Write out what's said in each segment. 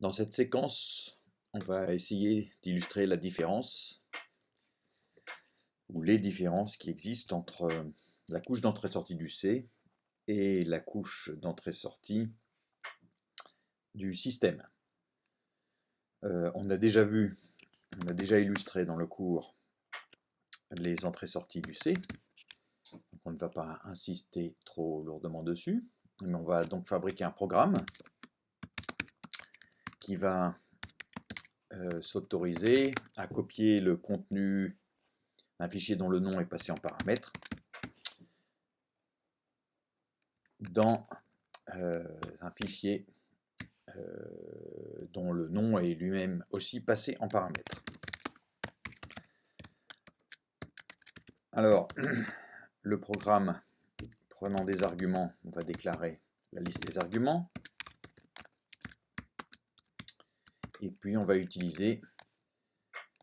Dans cette séquence, on va essayer d'illustrer la différence ou les différences qui existent entre la couche d'entrée-sortie du C et la couche d'entrée-sortie du système. On a déjà illustré dans le cours les entrées-sorties du C. Donc on ne va pas insister trop lourdement dessus, mais on va donc fabriquer un programme qui va s'autoriser à copier le contenu d'un fichier dont le nom est passé en paramètre dans un fichier dont le nom est lui-même aussi passé en paramètre. Alors, le programme, prenant des arguments, on va déclarer la liste des arguments. Et puis on va utiliser,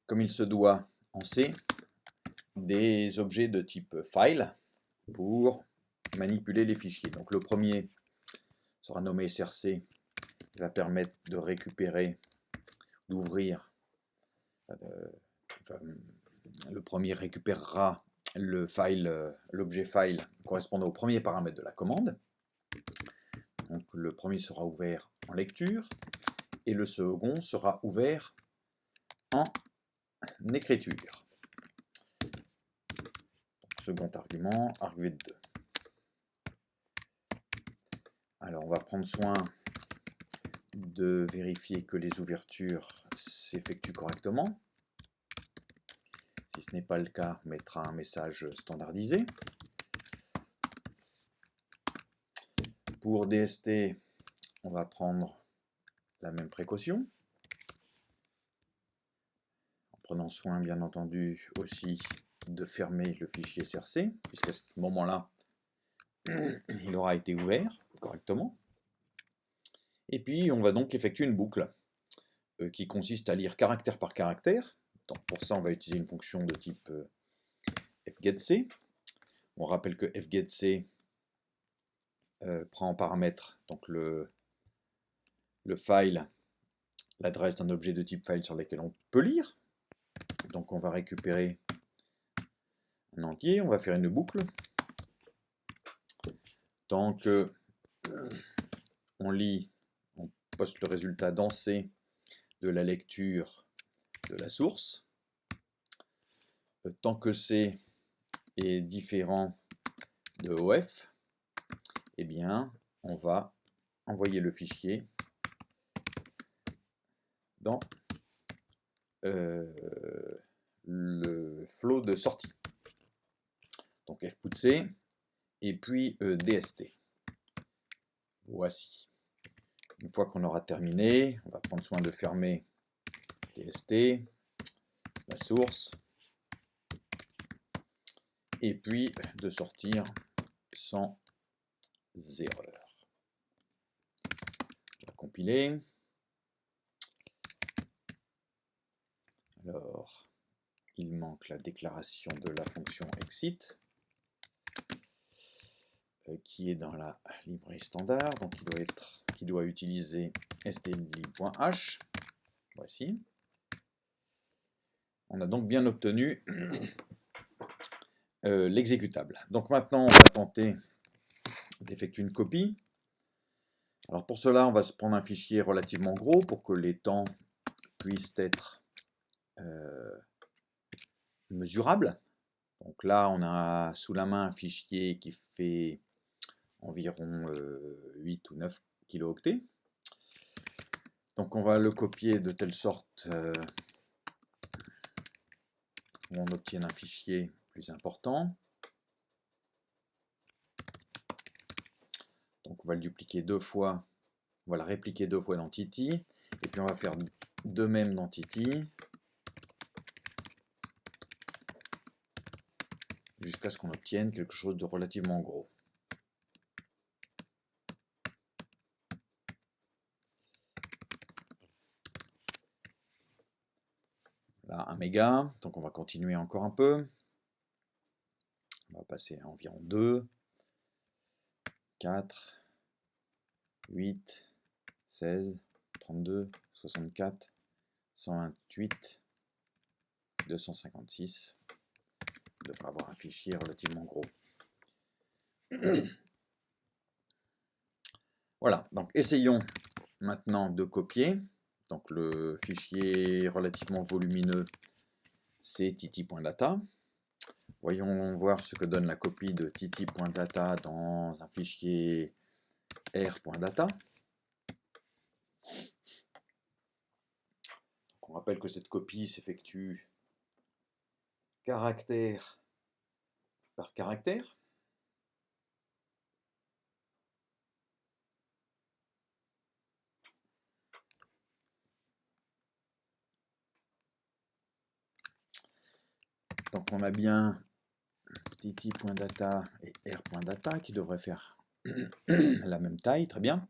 comme il se doit en C, des objets de type file pour manipuler les fichiers. Donc le premier sera nommé src, qui va permettre de récupérer, d'ouvrir. Le premier récupérera le file, l'objet file correspondant au premier paramètre de la commande. Donc le premier sera ouvert en lecture et le second sera ouvert en écriture. Donc, second argument, argv 2. Alors on va prendre soin de vérifier que les ouvertures s'effectuent correctement. Si ce n'est pas le cas, on mettra un message standardisé. Pour DST, on va prendre la même précaution, en prenant soin bien entendu aussi de fermer le fichier src, puisqu'à ce moment-là, il aura été ouvert correctement. Et puis on va donc effectuer une boucle qui consiste à lire caractère par caractère. Donc pour ça, on va utiliser une fonction de type fgetC. On rappelle que fgetC prend en paramètre donc le file, l'adresse d'un objet de type file sur lequel on peut lire. Donc on va récupérer un entier, on va faire une boucle. Tant que on lit, on poste le résultat dans C de la lecture de la source. Tant que C est différent de OF, eh bien, on va envoyer le fichier dans le flow de sortie. Donc fputC et puis DST. Voici. Une fois qu'on aura terminé, on va prendre soin de fermer DST, la source, et puis de sortir sans erreur. On va compiler. Alors, il manque la déclaration de la fonction exit, qui est dans la librairie standard, donc qui doit utiliser std.h. Voici. On a donc bien obtenu l'exécutable. Donc maintenant, on va tenter d'effectuer une copie. Alors pour cela, on va se prendre un fichier relativement gros pour que les temps puissent être mesurables. Donc là, on a sous la main un fichier qui fait environ 8 ou 9 kilooctets. Donc on va le copier de telle sorte où on obtienne un fichier plus important. Donc on va le dupliquer 2 fois, on va le répliquer 2 fois dans Titi, et puis on va faire de même dans Titi, jusqu'à ce qu'on obtienne quelque chose de relativement gros. Là, 1 méga, donc on va continuer encore un peu. On va passer à environ 2, 4, 8, 16, 32, 64, 128, 256. On devrait avoir un fichier relativement gros. Voilà, donc essayons maintenant de copier. Donc le fichier relativement volumineux, c'est titi.data. Voyons voir ce que donne la copie de titi.data dans un fichier r.data. On rappelle que cette copie s'effectue caractère par caractère. Donc on a bien titi.data et r.data qui devraient faire la même taille, très bien.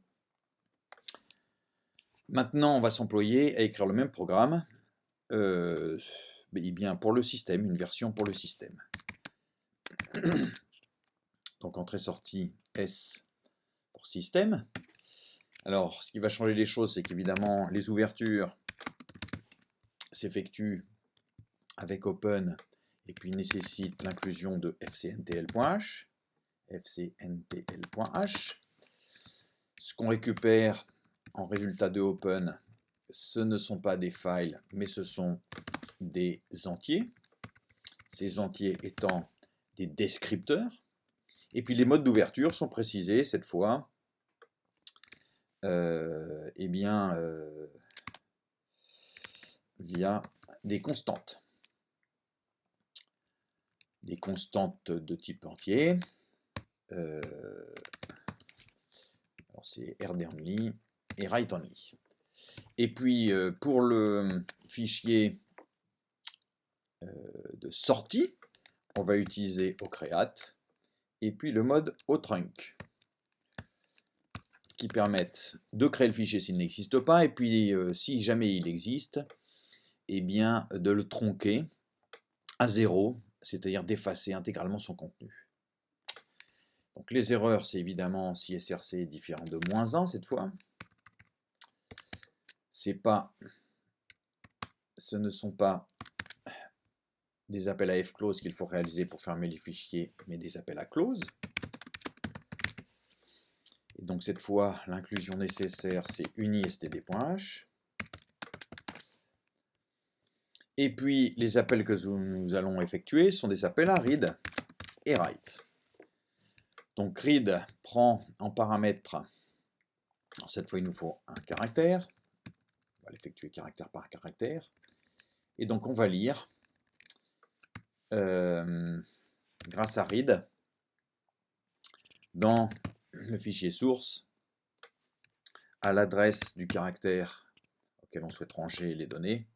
Maintenant, on va s'employer à écrire le même programme, bien pour le système, une version pour le système. Donc entrée-sortie S pour système. Alors, ce qui va changer les choses, c'est qu'évidemment, les ouvertures s'effectuent avec open et puis nécessitent l'inclusion de fcntl.h. fcntl.h. Ce qu'on récupère en résultat de open, ce ne sont pas des files, mais ce sont des entiers. Ces entiers étant des descripteurs. Et puis les modes d'ouverture sont précisés cette fois via des constantes. Des constantes de type entier. Alors c'est rd-only et write-only. Et puis pour le fichier de sortie, on va utiliser ocreate et puis le mode otrunc qui permettent de créer le fichier s'il n'existe pas et puis si jamais il existe, eh bien de le tronquer à 0, c'est-à-dire d'effacer intégralement son contenu. Donc les erreurs, c'est évidemment si src est différent de -1 cette fois. Ce ne sont pas des appels à fclose qu'il faut réaliser pour fermer les fichiers, mais des appels à close. Et donc cette fois, l'inclusion nécessaire, c'est uni.std.h. Et puis les appels que nous allons effectuer sont des appels à read et write. Donc read prend en paramètre, alors cette fois il nous faut un caractère, on va l'effectuer caractère par caractère, et donc on va lire grâce à read dans le fichier source à l'adresse du caractère auquel on souhaite ranger les données.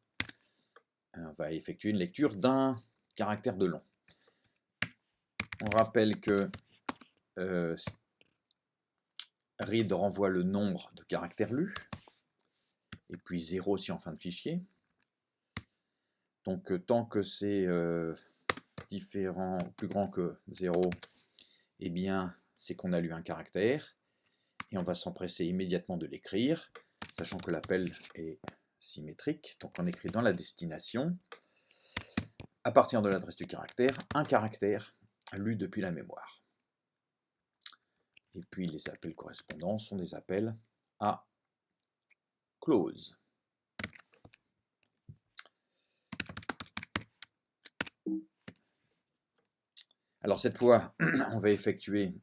On va effectuer une lecture d'un caractère de long. On rappelle que read renvoie le nombre de caractères lus, et puis 0 si en fin de fichier. Donc tant que c'est différent, plus grand que 0, eh bien c'est qu'on a lu un caractère, et on va s'empresser immédiatement de l'écrire, sachant que l'appel est symétrique, donc on écrit dans la destination, à partir de l'adresse du caractère, un caractère lu depuis la mémoire. Et puis les appels correspondants sont des appels à close. Alors cette fois, on va effectuer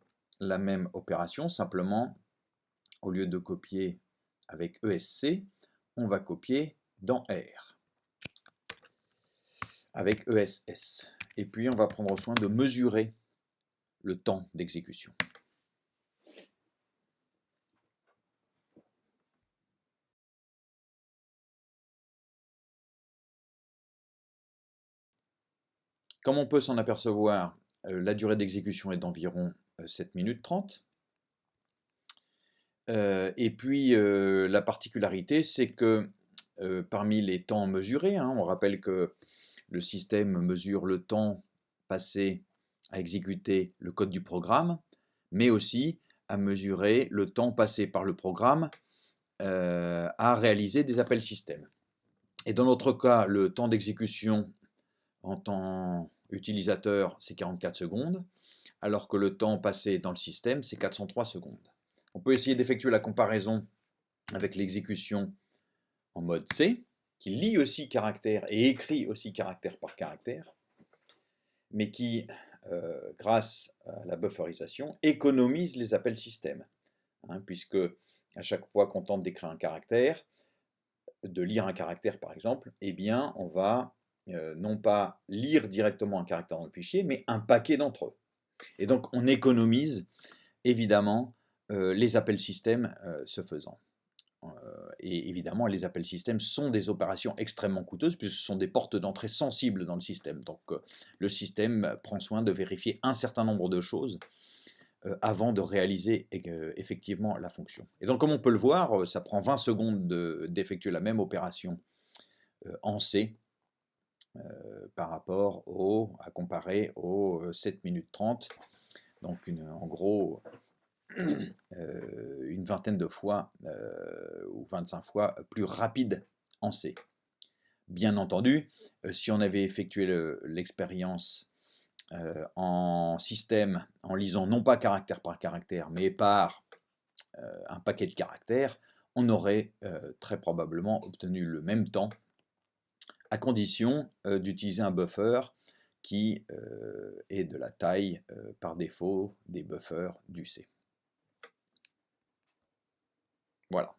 la même opération, simplement, au lieu de copier avec ESC, on va copier dans R, avec ESS. Et puis on va prendre soin de mesurer le temps d'exécution. Comme on peut s'en apercevoir, la durée d'exécution est d'environ 7 minutes 30. Et puis la particularité, c'est que parmi les temps mesurés, on rappelle que le système mesure le temps passé à exécuter le code du programme, mais aussi à mesurer le temps passé par le programme à réaliser des appels système. Et dans notre cas, le temps d'exécution en temps utilisateur, c'est 44 secondes, alors que le temps passé dans le système, c'est 403 secondes. On peut essayer d'effectuer la comparaison avec l'exécution en mode C, qui lit aussi caractère et écrit aussi caractère par caractère, mais qui, grâce à la bufferisation, économise les appels système, puisque à chaque fois qu'on tente d'écrire un caractère, de lire un caractère par exemple, eh bien on va non pas lire directement un caractère dans le fichier, mais un paquet d'entre eux. Et donc on économise évidemment les appels système ce faisant. Et évidemment, les appels système sont des opérations extrêmement coûteuses puisque ce sont des portes d'entrée sensibles dans le système. Donc le système prend soin de vérifier un certain nombre de choses avant de réaliser effectivement la fonction. Et donc comme on peut le voir, ça prend 20 secondes d'effectuer la même opération en C par rapport à comparer aux 7 minutes 30. Donc en gros une vingtaine de fois ou 25 fois plus rapide en C. Bien entendu, si on avait effectué l'expérience en système, en lisant non pas caractère par caractère, mais par un paquet de caractères, on aurait très probablement obtenu le même temps, à condition d'utiliser un buffer qui est de la taille par défaut des buffers du C. Voilà.